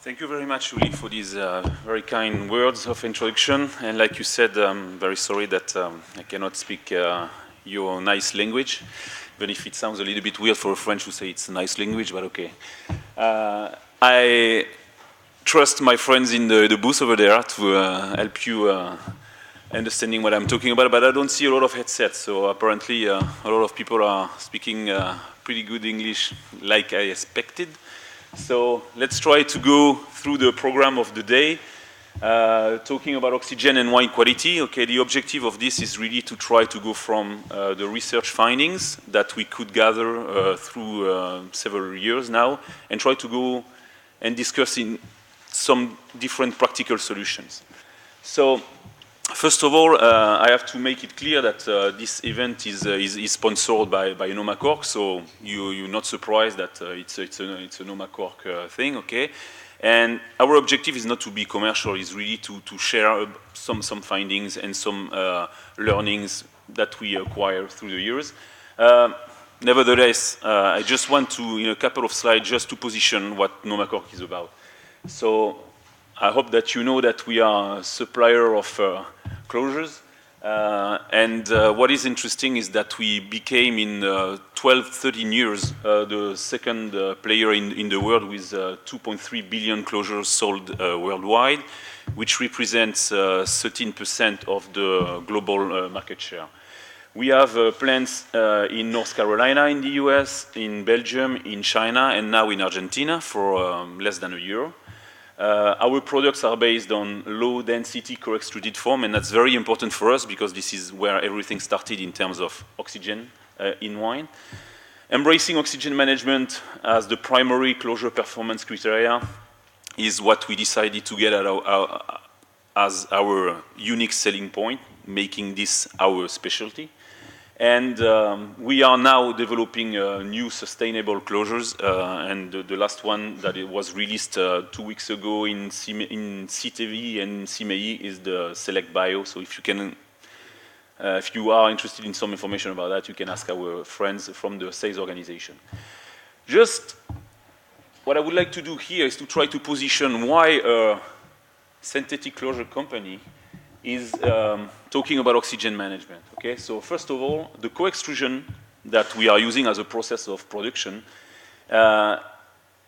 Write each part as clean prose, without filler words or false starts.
Thank you very much, Uli, for these very kind words of introduction. And like you said, I'm very sorry that I cannot speak your nice language, even if it sounds a little bit weird for a French to say it's a nice language, but okay. I trust my friends in the booth over there to help you understanding what I'm talking about, but I don't see a lot of headsets, so apparently a lot of people are speaking pretty good English like I expected. So let's try to go through the program of the day, talking about oxygen and wine quality. Okay, the objective of this is really to try to go from the research findings that we could gather through several years now, and try to go and discuss in some different practical solutions. So first of all, I have to make it clear that this event is sponsored by NOMACORC, so you're not surprised that it's a NOMACORC thing, okay? And our objective is not to be commercial, it's really to share some findings and some learnings that we acquire through the years. Nevertheless, I just want to, in a couple of slides, just to position what NOMACORC is about. So I hope that you know that we are a supplier of closures, and what is interesting is that we became in 12-13 years the second player in the world with 2.3 billion closures sold worldwide, which represents 13% of the global market share. We have plants in North Carolina in the US, in Belgium, in China, and now in Argentina for less than a year. Our products are based on low-density co-extruded foam, and that's very important for us because this is where everything started in terms of oxygen in wine. Embracing oxygen management as the primary closure performance criteria is what we decided to get as our unique selling point, making this our specialty. And we are now developing new sustainable closures, and the last one that it was released 2 weeks ago in CTV and CMEI is the Select Bio. So if you are interested in some information about that, you can ask our friends from the sales organization. Just what I would like to do here is to try to position why a synthetic closure company is talking about oxygen management. Okay, so first of all, the co-extrusion that we are using as a process of production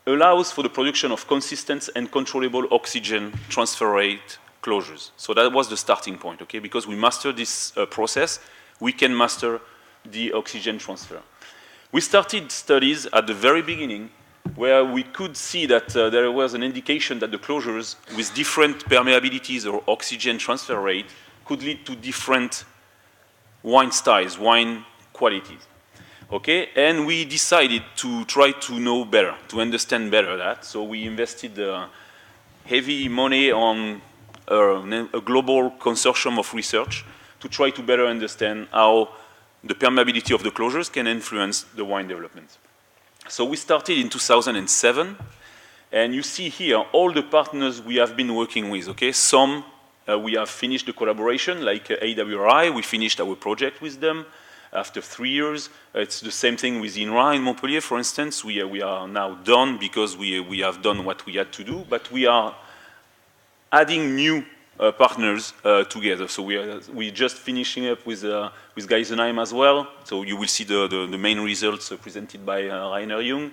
allows for the production of consistent and controllable oxygen transfer rate closures. So that was the starting point, okay? Because we master this process, we can master the oxygen transfer. We started studies at the very beginning where we could see that there was an indication that the closures with different permeabilities or oxygen transfer rate could lead to different wine styles, wine qualities. Okay, and we decided to try to know better, to understand better that. So we invested heavy money on a global consortium of research to try to better understand how the permeability of the closures can influence the wine development. So we started in 2007, and you see here all the partners we have been working with, okay? Some we have finished the collaboration, like AWRI, we finished our project with them after 3 years. It's the same thing with INRA in Montpellier, for instance. We are now done because we have done what we had to do, but we are adding new partners together. So we're just finishing up with Geisenheim as well. So you will see the main results presented by Rainer Jung.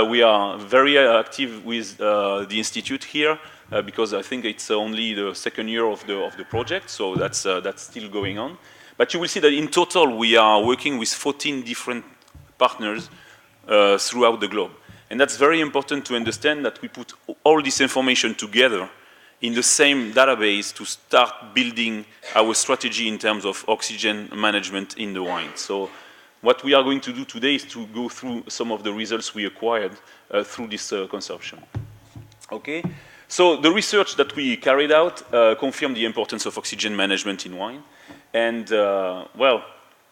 We are very active with the institute here because I think it's only the second year of the project. So that's still going on. But you will see that in total we are working with 14 different partners throughout the globe. And that's very important to understand that we put all this information together in the same database to start building our strategy in terms of oxygen management in the wine. So what we are going to do today is to go through some of the results we acquired through this consortium. Okay, so the research that we carried out confirmed the importance of oxygen management in wine. And well,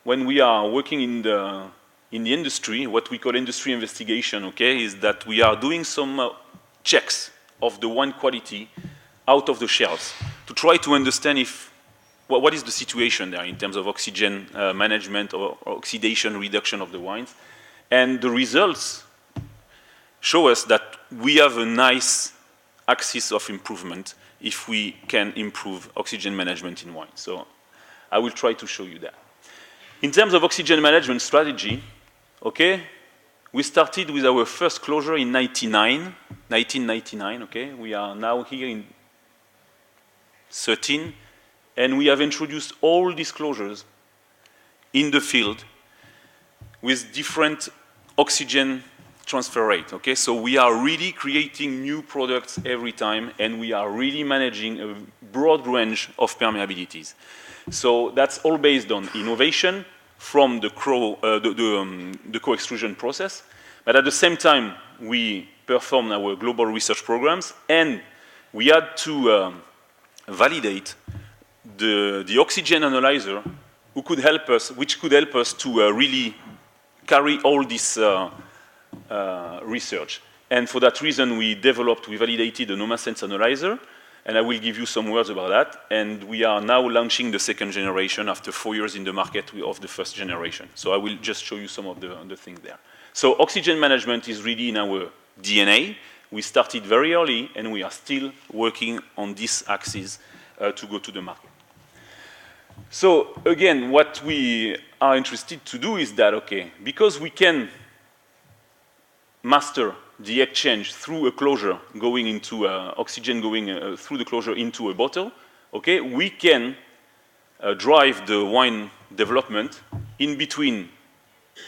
when we are working in the industry, what we call industry investigation, okay, is that we are doing some checks of the wine quality out of the shelves to try to understand what is the situation there in terms of oxygen management or oxidation reduction of the wines. And the results show us that we have a nice axis of improvement if we can improve oxygen management in wine. So I will try to show you that. In terms of oxygen management strategy, okay, we started with our first closure in 1999, okay? We are now here in 13, and we have introduced all these closures in the field with different oxygen transfer rate, okay? So we are really creating new products every time, and we are really managing a broad range of permeabilities. So that's all based on innovation from the co-extrusion process, but at the same time, we perform our global research programs, and we had to validate the oxygen analyzer which could help us to really carry all this research. And for that reason, we validated a NomaSense analyzer, and I will give you some words about that. And we are now launching the second generation after 4 years in the market of the first generation. So I will just show you some of the things there. So oxygen management is really in our DNA. We started very early, and we are still working on this axis to go to the market. So again, what we are interested to do is that, okay, because we can master the exchange through a closure going into oxygen going through the closure into a bottle, okay, we can drive the wine development in between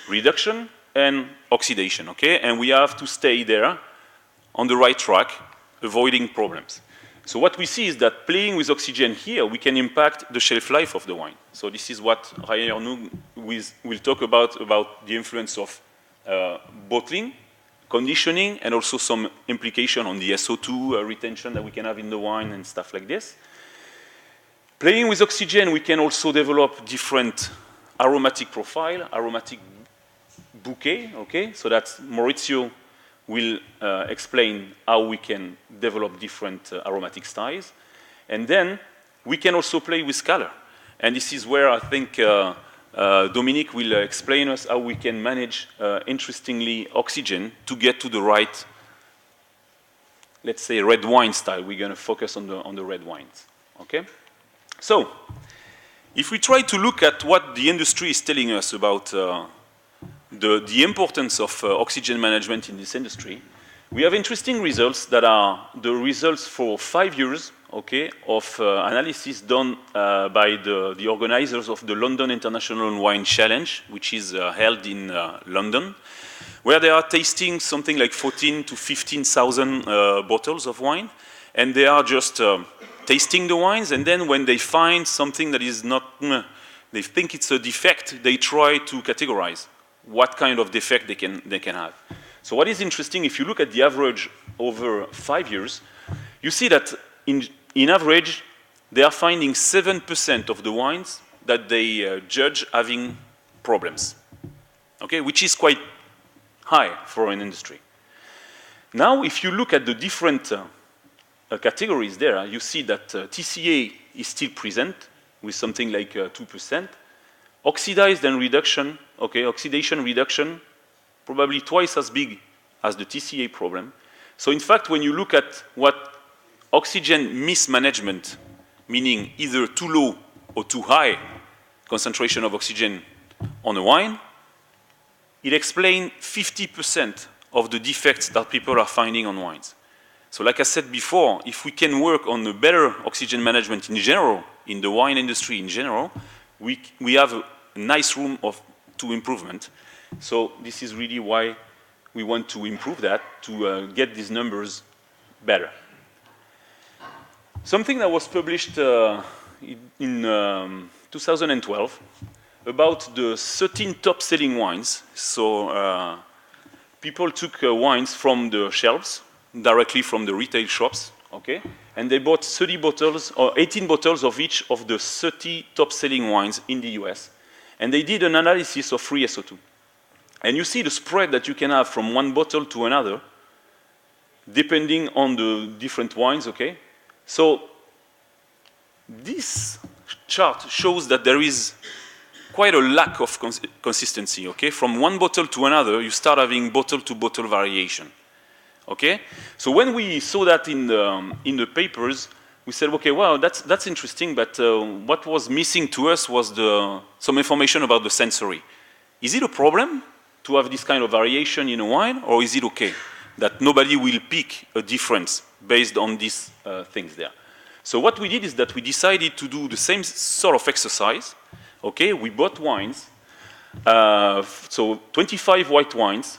reduction and oxidation, okay? And we have to stay there on the right track, avoiding problems. So what we see is that playing with oxygen here, we can impact the shelf life of the wine. So this is what Rainer will talk about the influence of bottling, conditioning, and also some implication on the SO2 retention that we can have in the wine and stuff like this. Playing with oxygen, we can also develop different aromatic profile, aromatic bouquet, okay? So that's Maurizio will explain how we can develop different aromatic styles. And then we can also play with color. And this is where I think Dominique will explain us how we can manage, interestingly, oxygen to get to the right, let's say, red wine style. We're going to focus on the red wines, okay? So if we try to look at what the industry is telling us about the importance of oxygen management in this industry, we have interesting results that are the results for 5 years, okay, of analysis done by the organizers of the London International Wine Challenge, which is held in London, where they are tasting something like 14 to 15,000 bottles of wine, and they are just tasting the wines, and then when they find something that is not, they think it's a defect, they try to categorize what kind of defect they can have. So what is interesting, if you look at the average over 5 years, you see that in average, they are finding 7% of the wines that they judge having problems, okay, which is quite high for an industry. Now, if you look at the different categories there, you see that TCA is still present with something like 2%. Oxidized and reduction, okay, oxidation reduction, probably twice as big as the TCA problem. So in fact, when you look at what oxygen mismanagement, meaning either too low or too high concentration of oxygen on a wine, it explains 50% of the defects that people are finding on wines. So like I said before, if we can work on a better oxygen management in general, in the wine industry in general, we have a nice room to improvement. So this is really why we want to improve that, to get these numbers better. Something that was published in 2012 about the 13 top-selling wines. So people took wines from the shelves, directly from the retail shops, okay? And they bought 30 bottles, or 18 bottles of each of the 30 top-selling wines in the US. And they did an analysis of free SO2. And you see the spread that you can have from one bottle to another, depending on the different wines, okay? So this chart shows that there is quite a lack of consistency, okay? From one bottle to another, you start having bottle-to-bottle variation. Okay? So when we saw that in the papers, we said, okay, well, that's interesting, but what was missing to us was some information about the sensory. Is it a problem to have this kind of variation in a wine, or is it okay that nobody will pick a difference based on these things there? So what we did is that we decided to do the same sort of exercise. Okay, we bought wines, so 25 white wines,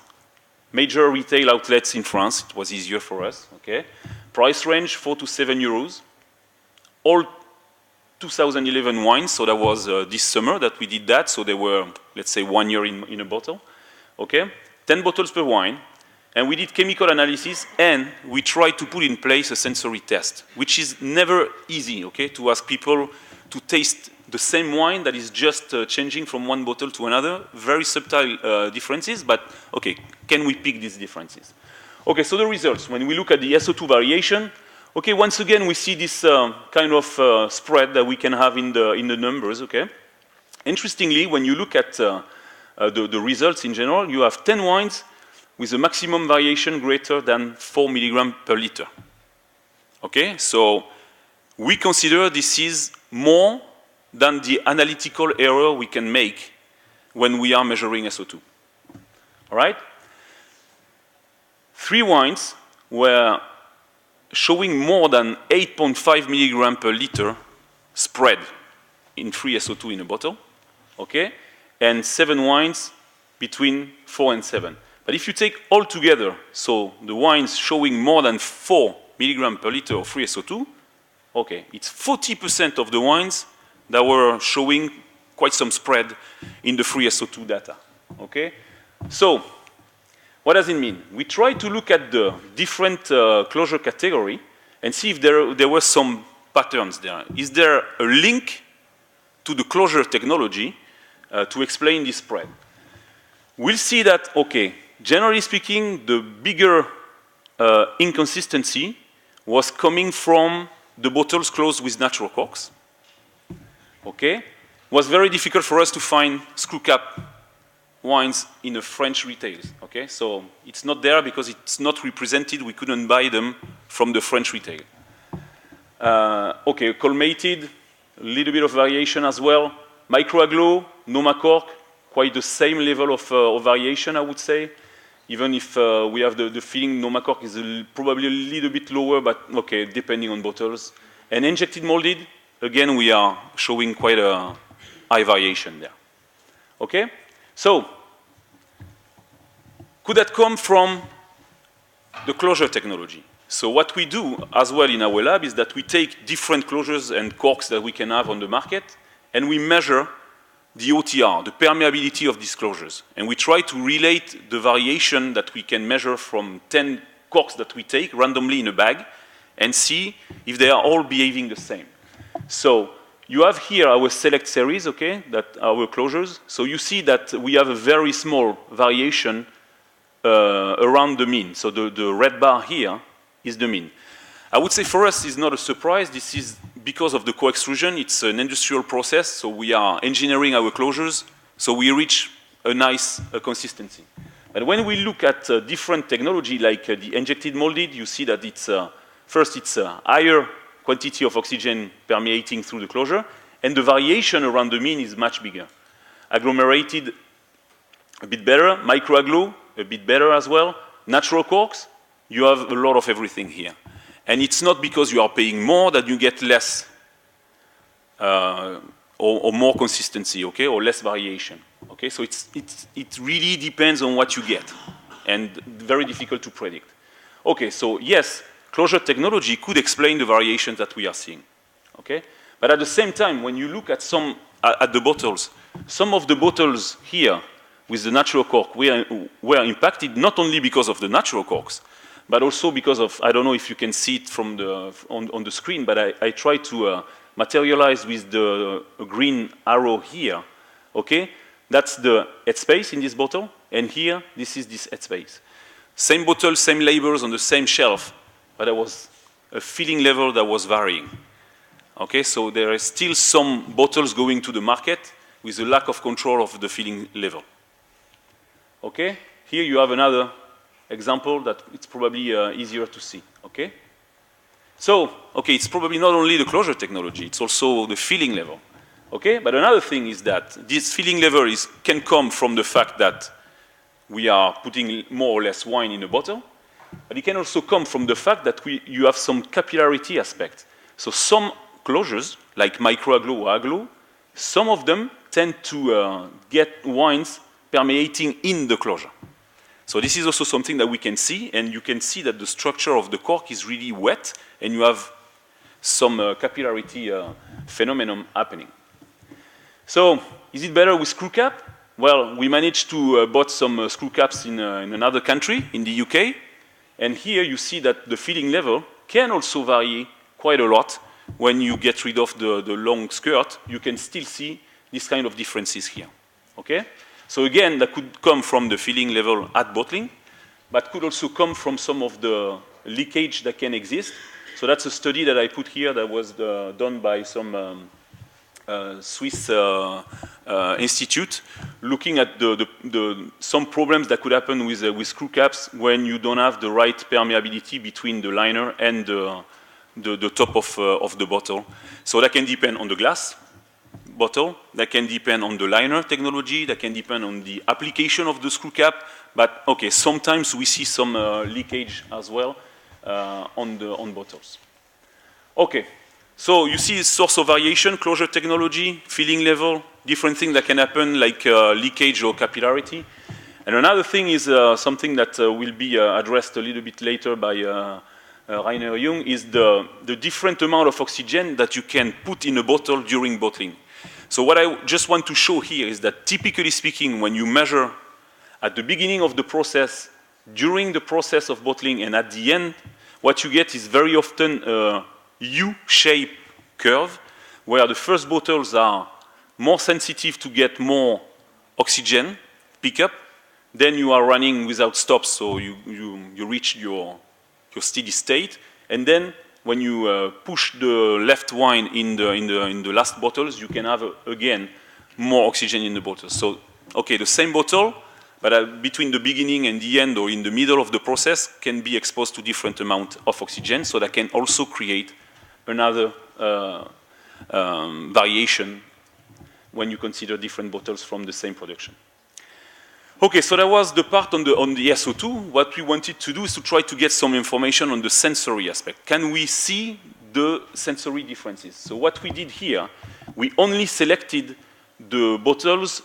major retail outlets in France. It was easier for us. Okay, price range 4 to 7 euros. All 2011 wines, so that was this summer that we did that, so they were, let's say, 1 year in a bottle, okay? 10 bottles per wine, and we did chemical analysis, and we tried to put in place a sensory test, which is never easy, okay, to ask people to taste the same wine that is just changing from one bottle to another, very subtle differences, but, okay, can we pick these differences? Okay, so the results, when we look at the SO2 variation, okay, once again, we see this kind of spread that we can have in the numbers, okay? Interestingly, when you look at the results in general, you have 10 wines with a maximum variation greater than 4 milligrams per liter. Okay, so we consider this is more than the analytical error we can make when we are measuring SO2. All right? 3 wines were showing more than 8.5 milligrams per liter spread in free SO2 in a bottle, okay? And 7 wines between 4 and 7. But if you take all together, so the wines showing more than 4 milligrams per liter of free SO2, okay, it's 40% of the wines that were showing quite some spread in the free SO2 data, okay? So, what does it mean? We try to look at the different closure category and see if there were some patterns there. Is there a link to the closure technology to explain this spread? We'll see that, okay, generally speaking, the bigger inconsistency was coming from the bottles closed with natural corks. Okay? It was very difficult for us to find screw cap wines in the French retails, okay? So it's not there because it's not represented. We couldn't buy them from the French retail. Okay, colmated, a little bit of variation as well. Microaglo, NOMACORC, quite the same level of variation, I would say. Even if we have the feeling NOMACORC is probably a little bit lower, but okay, depending on bottles. And injected molded, again, we are showing quite a high variation there. Okay? So, could that come from the closure technology? So what we do as well in our lab is that we take different closures and corks that we can have on the market, and we measure the OTR, the permeability of these closures. And we try to relate the variation that we can measure from 10 corks that we take randomly in a bag and see if they are all behaving the same. So, you have here our select series, okay, that our closures. So you see that we have a very small variation around the mean. So the red bar here is the mean. I would say for us it's not a surprise. This is because of the co-extrusion. It's an industrial process, so we are engineering our closures, so we reach a nice consistency. But when we look at different technology like the injected molded, you see that it's first it's a higher quantity of oxygen permeating through the closure, and the variation around the mean is much bigger. Agglomerated, a bit better. Microaglo, a bit better as well. Natural corks, you have a lot of everything here. And it's not because you are paying more that you get less or more consistency, okay, or less variation. Okay, so it really depends on what you get, and very difficult to predict. Okay, so yes, closure technology could explain the variations that we are seeing, okay? But at the same time, when you look at the bottles, some of the bottles here with the natural cork were impacted not only because of the natural corks, but also because of, I don't know if you can see it from on the screen, but I try to materialize with the green arrow here, okay? That's the headspace in this bottle, and here, this is this headspace. Same bottle, same labels on the same shelf, but there was a filling level that was varying. Okay, so there is still some bottles going to the market with a lack of control of the filling level. Okay, here you have another example that it's probably easier to see, okay? So, okay, it's probably not only the closure technology, it's also the filling level, okay? But another thing is that this filling level can come from the fact that we are putting more or less wine in a bottle, but it can also come from the fact that you have some capillarity aspect. So some closures, like micro-aglo or aglo, some of them tend to get wines permeating in the closure. So this is also something that we can see, and you can see that the structure of the cork is really wet, and you have some capillarity phenomenon happening. So is it better with screw cap? Well, we managed to bought some screw caps in another country, in the UK, and here you see that the filling level can also vary quite a lot. When you get rid of the long skirt, you can still see this kind of differences here, okay? So again, that could come from the filling level at bottling, but could also come from some of the leakage that can exist. So that's a study that I put here that was done by some Swiss institute, looking at some problems that could happen with screw caps when you don't have the right permeability between the liner and the top of the bottle. So that can depend on the glass bottle, that can depend on the liner technology, that can depend on the application of the screw cap, but okay, sometimes we see some leakage as well on bottles. Okay, so you see source of variation, closure technology, filling level, different things that can happen like leakage or capillarity. And another thing is something that will be addressed a little bit later by Rainer Jung, is the different amount of oxygen that you can put in a bottle during bottling. So what I just want to show here is that typically speaking, when you measure at the beginning of the process, during the process of bottling, and at the end, what you get is very often a U-shaped curve, where the first bottles are more sensitive to get more oxygen pickup, then you are running without stops, so you reach your steady state, and then when you push the left wine in the last bottles, you can have again more oxygen in the bottle. So, okay, the same bottle, but between the beginning and the end, or in the middle of the process, can be exposed to different amount of oxygen. So that can also create another variation when you consider different bottles from the same production. Okay, so that was the part on the SO2. What we wanted to do is to try to get some information on the sensory aspect. Can we see the sensory differences? So what we did here, we only selected the bottles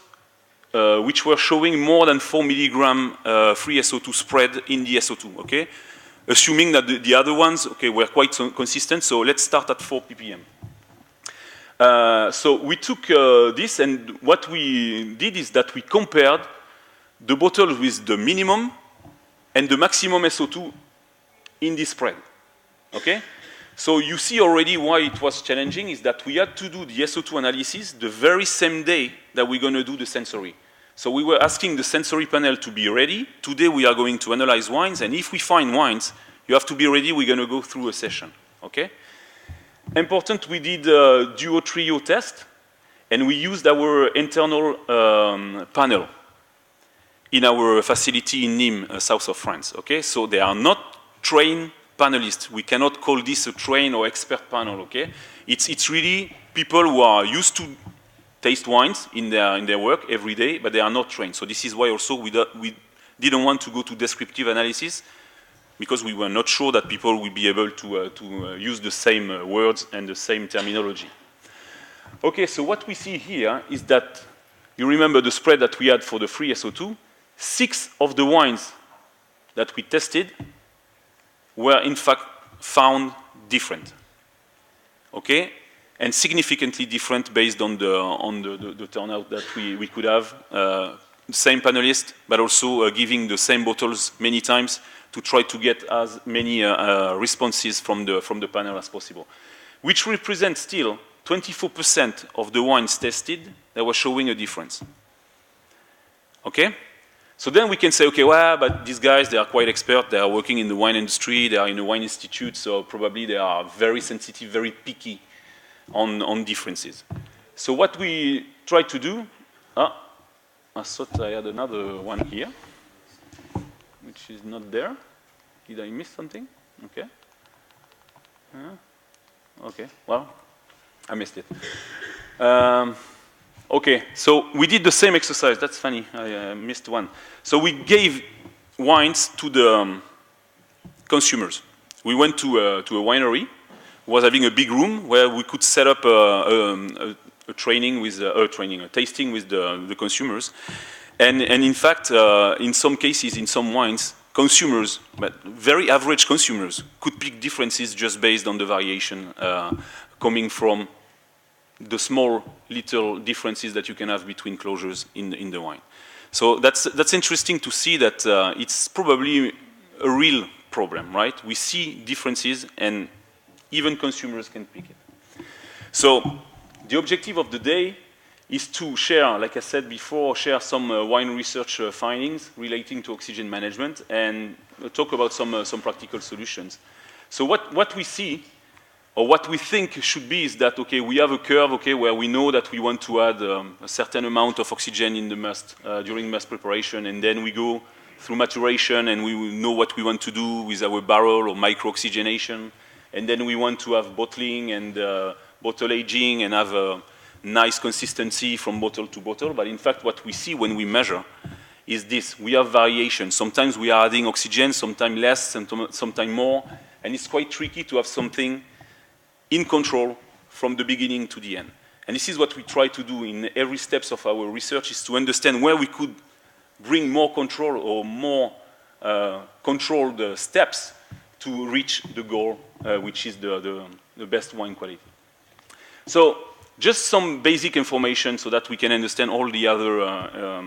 which were showing more than 4 milligram free SO2 spread in the SO2, okay? Assuming that the other ones, okay, were quite consistent, so let's start at 4 ppm. So we took this, and what we did is that we compared the bottle with the minimum and the maximum SO2 in this spread, okay? So you see already why it was challenging is that we had to do the SO2 analysis the very same day that we're gonna do the sensory. So we were asking the sensory panel to be ready. Today we are going to analyze wines, and if we find wines, you have to be ready, we're gonna go through a session, okay? Important, we did a duo-trio test, and we used our internal panel in our facility in Nîmes, south of France, okay? So they are not trained panelists. We cannot call this a trained or expert panel, okay? It's really people who are used to taste wines in their work every day, but they are not trained. So this is why also we didn't want to go to descriptive analysis, because we were not sure that people will be able to use the same words and the same terminology. Okay, so what we see here is that, you remember the spread that we had for the free SO2, 6 of the wines that we tested were in fact found different, okay, and significantly different based on the turnout that we could have. Same panelists, but also giving the same bottles many times to try to get as many responses from the panel as possible, which represents still 24% of the wines tested that were showing a difference. Okay? So then we can say, okay, well, but these guys, they are quite expert, they are working in the wine industry, they are in a wine institute, so probably they are very sensitive, very picky on differences. So what we try to do, I thought I had another one here, which which is not there. Did I miss something? Okay. Okay, well, I missed it. Okay, so we did the same exercise. That's funny, I missed one. So we gave wines to the consumers. We went to a winery, was having a big room where we could set up a tasting with the consumers. And in fact, in some cases, in some wines, consumers, but very average consumers, could pick differences just based on the variation coming from the small little differences that you can have between closures in the wine. So that's interesting to see that it's probably a real problem, right? We see differences and even consumers can pick it. So the objective of the day is to share, like I said before, share some wine research findings relating to oxygen management and talk about some practical solutions. So what we see, or what we think should be, is that, okay, we have a curve, okay, where we know that we want to add a certain amount of oxygen in the must during must preparation, and then we go through maturation and we know what we want to do with our barrel or micro-oxygenation, and then we want to have bottling and bottle aging and have a nice consistency from bottle to bottle. But in fact, what we see when we measure is this. We have variation. Sometimes we are adding oxygen, sometimes less, sometimes more, and it's quite tricky to have something in control from the beginning to the end. And this is what we try to do in every steps of our research, is to understand where we could bring more control or more controlled steps to reach the goal, which is the best wine quality. So just some basic information so that we can understand all the other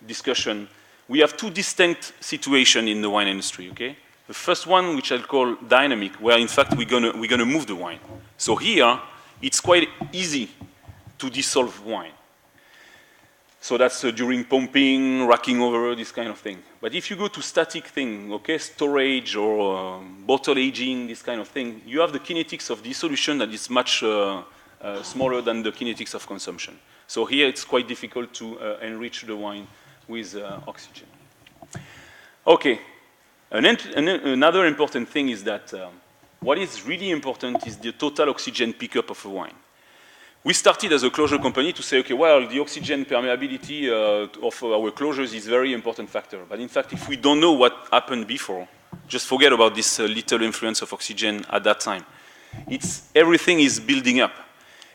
discussion. We have two distinct situations in the wine industry, okay? The first one, which I'll call dynamic, where in fact we're gonna move the wine. So here, it's quite easy to dissolve wine. So that's during pumping, racking over, this kind of thing. But if you go to static thing, okay, storage or bottle aging, this kind of thing, you have the kinetics of dissolution that is much smaller than the kinetics of consumption. So here it's quite difficult to enrich the wine with oxygen. Okay. Another important thing is that what is really important is the total oxygen pickup of a wine. We started as a closure company to say, okay, well, the oxygen permeability of our closures is a very important factor. But in fact, if we don't know what happened before, just forget about this little influence of oxygen at that time. Everything is building up.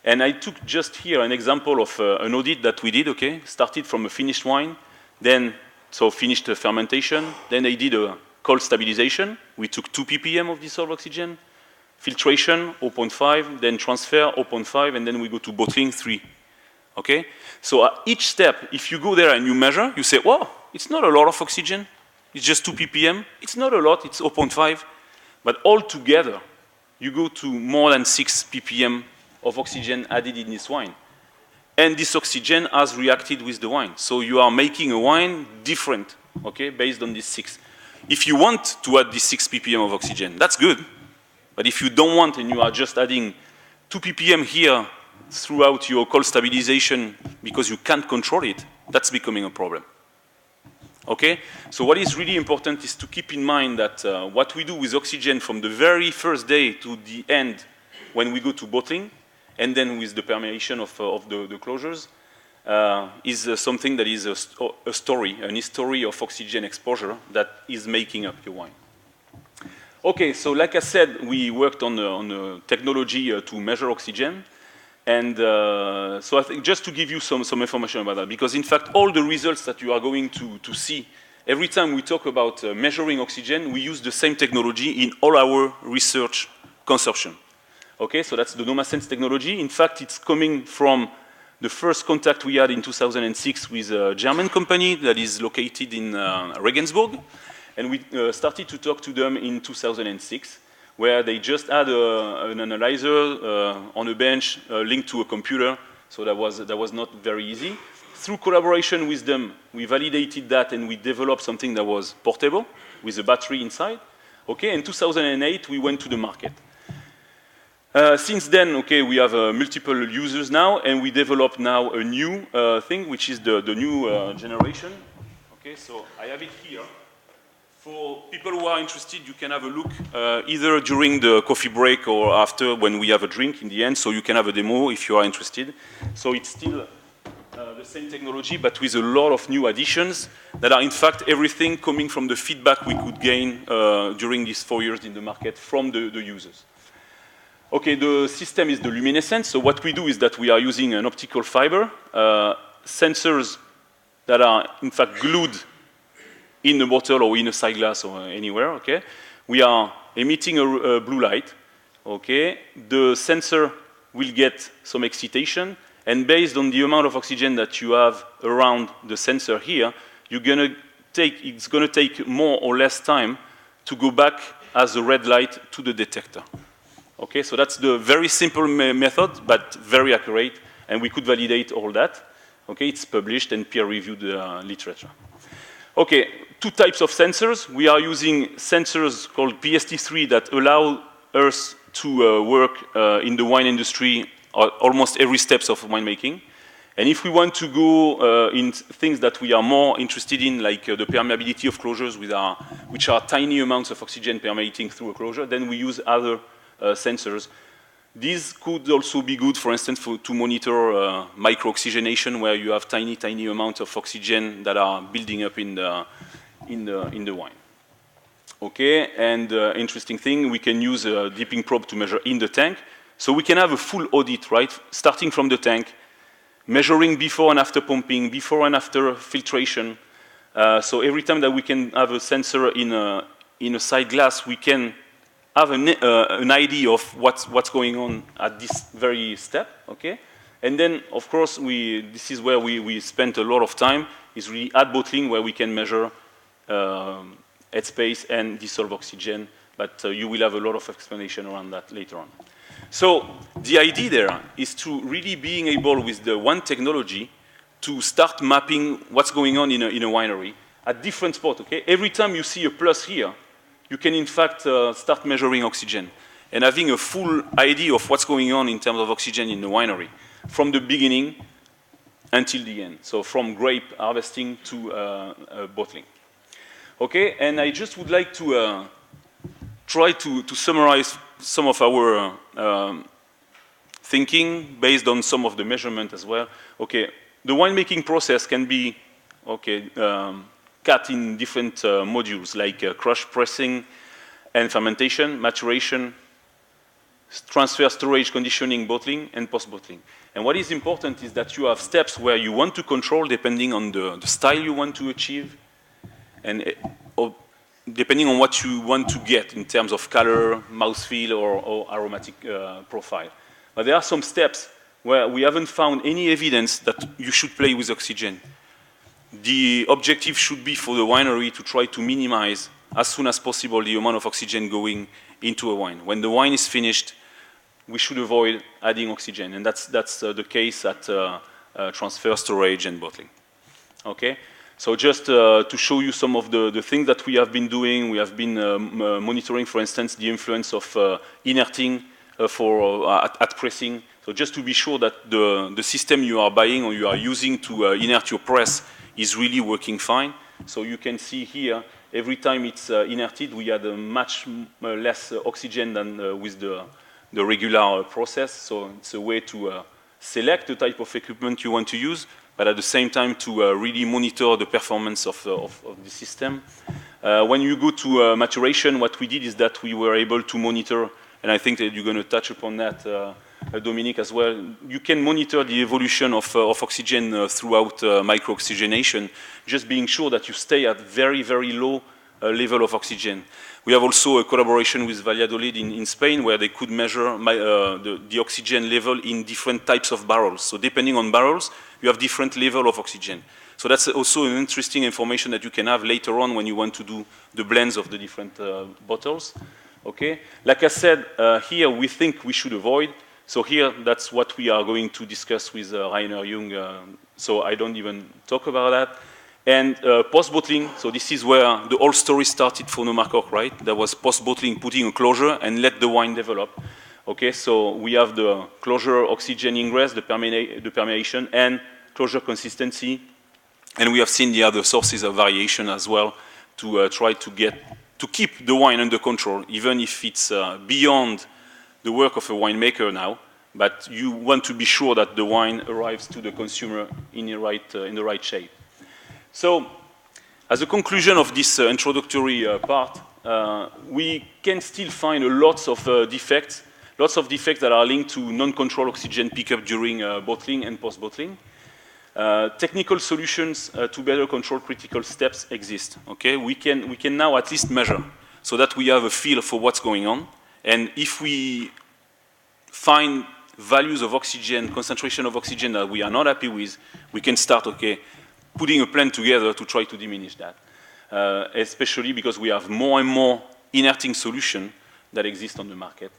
And I took just here an example of an audit that we did, okay? Started from a finished wine, then, so finished the fermentation, then they did a cold stabilization. We took 2 ppm of dissolved oxygen, filtration 0.5, then transfer 0.5, and then we go to bottling 3. Okay? So at each step, if you go there and you measure, you say, "Wow, it's not a lot of oxygen. It's just 2 ppm. It's not a lot, it's 0.5. But all together, you go to more than 6 ppm of oxygen added in this wine. And this oxygen has reacted with the wine. So you are making a wine different, okay, based on this 6. If you want to add this 6 ppm of oxygen, that's good. But if you don't want and you are just adding 2 ppm here throughout your cold stabilization because you can't control it, that's becoming a problem. Okay? So what is really important is to keep in mind that what we do with oxygen from the very first day to the end when we go to bottling, and then with the permeation of the closures, is something that is a story, an history of oxygen exposure that is making up your wine. Okay, so like I said, we worked on a technology to measure oxygen. And so I think just to give you some information about that, because in fact, all the results that you are going to see, every time we talk about measuring oxygen, we use the same technology in all our research consortium. Okay, so that's the NOMASense technology. In fact, it's coming from the first contact we had in 2006 with a German company that is located in Regensburg. And we started to talk to them in 2006, where they just had an analyzer on a bench linked to a computer. So that was not very easy. Through collaboration with them, we validated that and we developed something that was portable with a battery inside. Okay, in 2008, we went to the market. Since then, okay, we have multiple users now, and we developed now a new thing, which is the new generation. Okay, so I have it here. For people who are interested, you can have a look either during the coffee break or after when we have a drink in the end, so you can have a demo if you are interested. So it's still the same technology, but with a lot of new additions that are in fact everything coming from the feedback we could gain during these 4 years in the market from the users. Okay, the system is the luminescence. So what we do is that we are using an optical fiber, sensors that are in fact glued in a bottle or in a side glass or anywhere, okay? We are emitting a blue light, okay? The sensor will get some excitation, and based on the amount of oxygen that you have around the sensor here, it's gonna take more or less time to go back as a red light to the detector. Okay, so that's the very simple method, but very accurate, and we could validate all that. Okay, it's published and peer-reviewed literature. Okay, 2 types of sensors. We are using sensors called PST3 that allow us to work in the wine industry almost every steps of winemaking. And if we want to go in things that we are more interested in, like the permeability of closures which are tiny amounts of oxygen permeating through a closure, then we use other sensors. These could also be good, for instance, to monitor micro-oxygenation, where you have tiny amounts of oxygen that are building up in the wine. Okay, and interesting thing, we can use a dipping probe to measure in the tank. So we can have a full audit, right? Starting from the tank, measuring before and after pumping, before and after filtration. So every time that we can have a sensor in a side glass, we can have an idea of what's going on at this very step, okay? And then, of course, this is where we spent a lot of time, is really at bottling, where we can measure headspace and dissolve oxygen, but you will have a lot of explanation around that later on. So the idea there is to really being able, with the one technology, to start mapping what's going on in a winery at different spots, okay? Every time you see a plus here, you can in fact start measuring oxygen and having a full idea of what's going on in terms of oxygen in the winery from the beginning until the end. So from grape harvesting to bottling. Okay, and I just would like to try to summarize some of our thinking based on some of the measurement as well. Okay, the winemaking process can be, okay, cut in different modules like crush, pressing, and fermentation, maturation, transfer, storage, conditioning, bottling, and post-bottling. And what is important is that you have steps where you want to control depending on the style you want to achieve, and depending on what you want to get in terms of color, mouthfeel, or aromatic profile. But there are some steps where we haven't found any evidence that you should play with oxygen. The objective should be for the winery to try to minimize as soon as possible the amount of oxygen going into a wine. When the wine is finished, we should avoid adding oxygen, and that's the case at transfer, storage, and bottling. Okay, so just to show you some of the things that we have been doing, we have been monitoring, for instance, the influence of inerting at pressing. So just to be sure that the system you are buying or you are using to inert your press is really working fine. So you can see here, every time it's inerted, we had much less oxygen than with the regular process. So it's a way to select the type of equipment you want to use, but at the same time to really monitor the performance of the system. When you go to maturation, what we did is that we were able to monitor, and I think that you're going to touch upon that, Dominique, as well. You can monitor the evolution of oxygen throughout micro-oxygenation, just being sure that you stay at very, very low level of oxygen. We have also a collaboration with Valladolid in Spain, where they could measure the oxygen level in different types of barrels. So depending on barrels, you have different level of oxygen. So that's also an interesting information that you can have later on when you want to do the blends of the different bottles. Okay, like I said, here we think we should avoid. So here, that's what we are going to discuss with Rainer Jung, so I don't even talk about that. And post-bottling, so this is where the whole story started for NOMACORC, right? There was post-bottling, putting a closure and let the wine develop. Okay, so we have the closure oxygen ingress, the permeation, and closure consistency. And we have seen the other sources of variation as well to try to keep the wine under control, even if it's beyond the work of a winemaker now. But you want to be sure that the wine arrives to the consumer in the right shape. So, as a conclusion of this introductory part, we can still find lots of defects that are linked to non-controlled oxygen pickup during bottling and post-bottling. Technical solutions to better control critical steps exist. Okay, we can now at least measure so that we have a feel for what's going on. And if we find values of oxygen, concentration of oxygen that we are not happy with, we can start, putting a plan together to try to diminish that. Especially because we have more and more inerting solutions that exist on the market.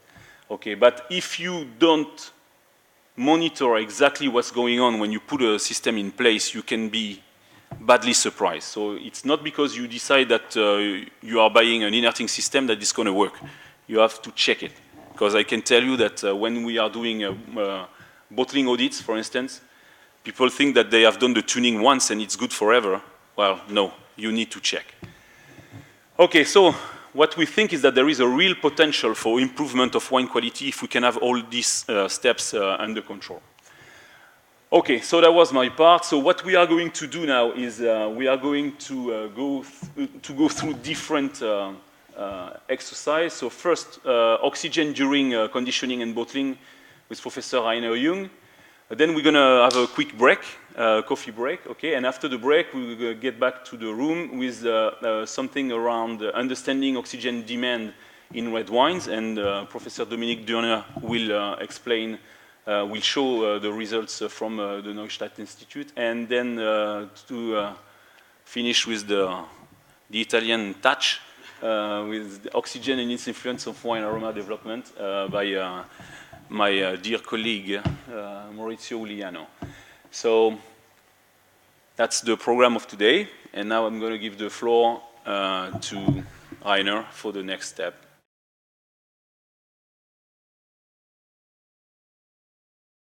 Okay, but if you don't monitor exactly what's going on when you put a system in place, you can be badly surprised. So it's not because you decide that you are buying an inerting system that it's going to work. You have to check it. Because I can tell you that when we are doing bottling audits, for instance, people think that they have done the tuning once and it's good forever. Well, no, you need to check. Okay, so what we think is that there is a real potential for improvement of wine quality if we can have all these steps under control. Okay, so that was my part. So what we are going to do now is we are going to go through different exercise. So first, oxygen during conditioning and bottling with Professor Rainer Jung. Then we're going to have a quick break, coffee break, okay? And after the break, we will get back to the room with something around understanding oxygen demand in red wines. And Professor Dominique Durner will explain, will show the results from the Neustadt Institute. And then to finish with the Italian touch, with the oxygen and its influence of wine aroma development by my dear colleague Maurizio Uliano. So that's the program of today, and now I'm going to give the floor to Rainer for the next step.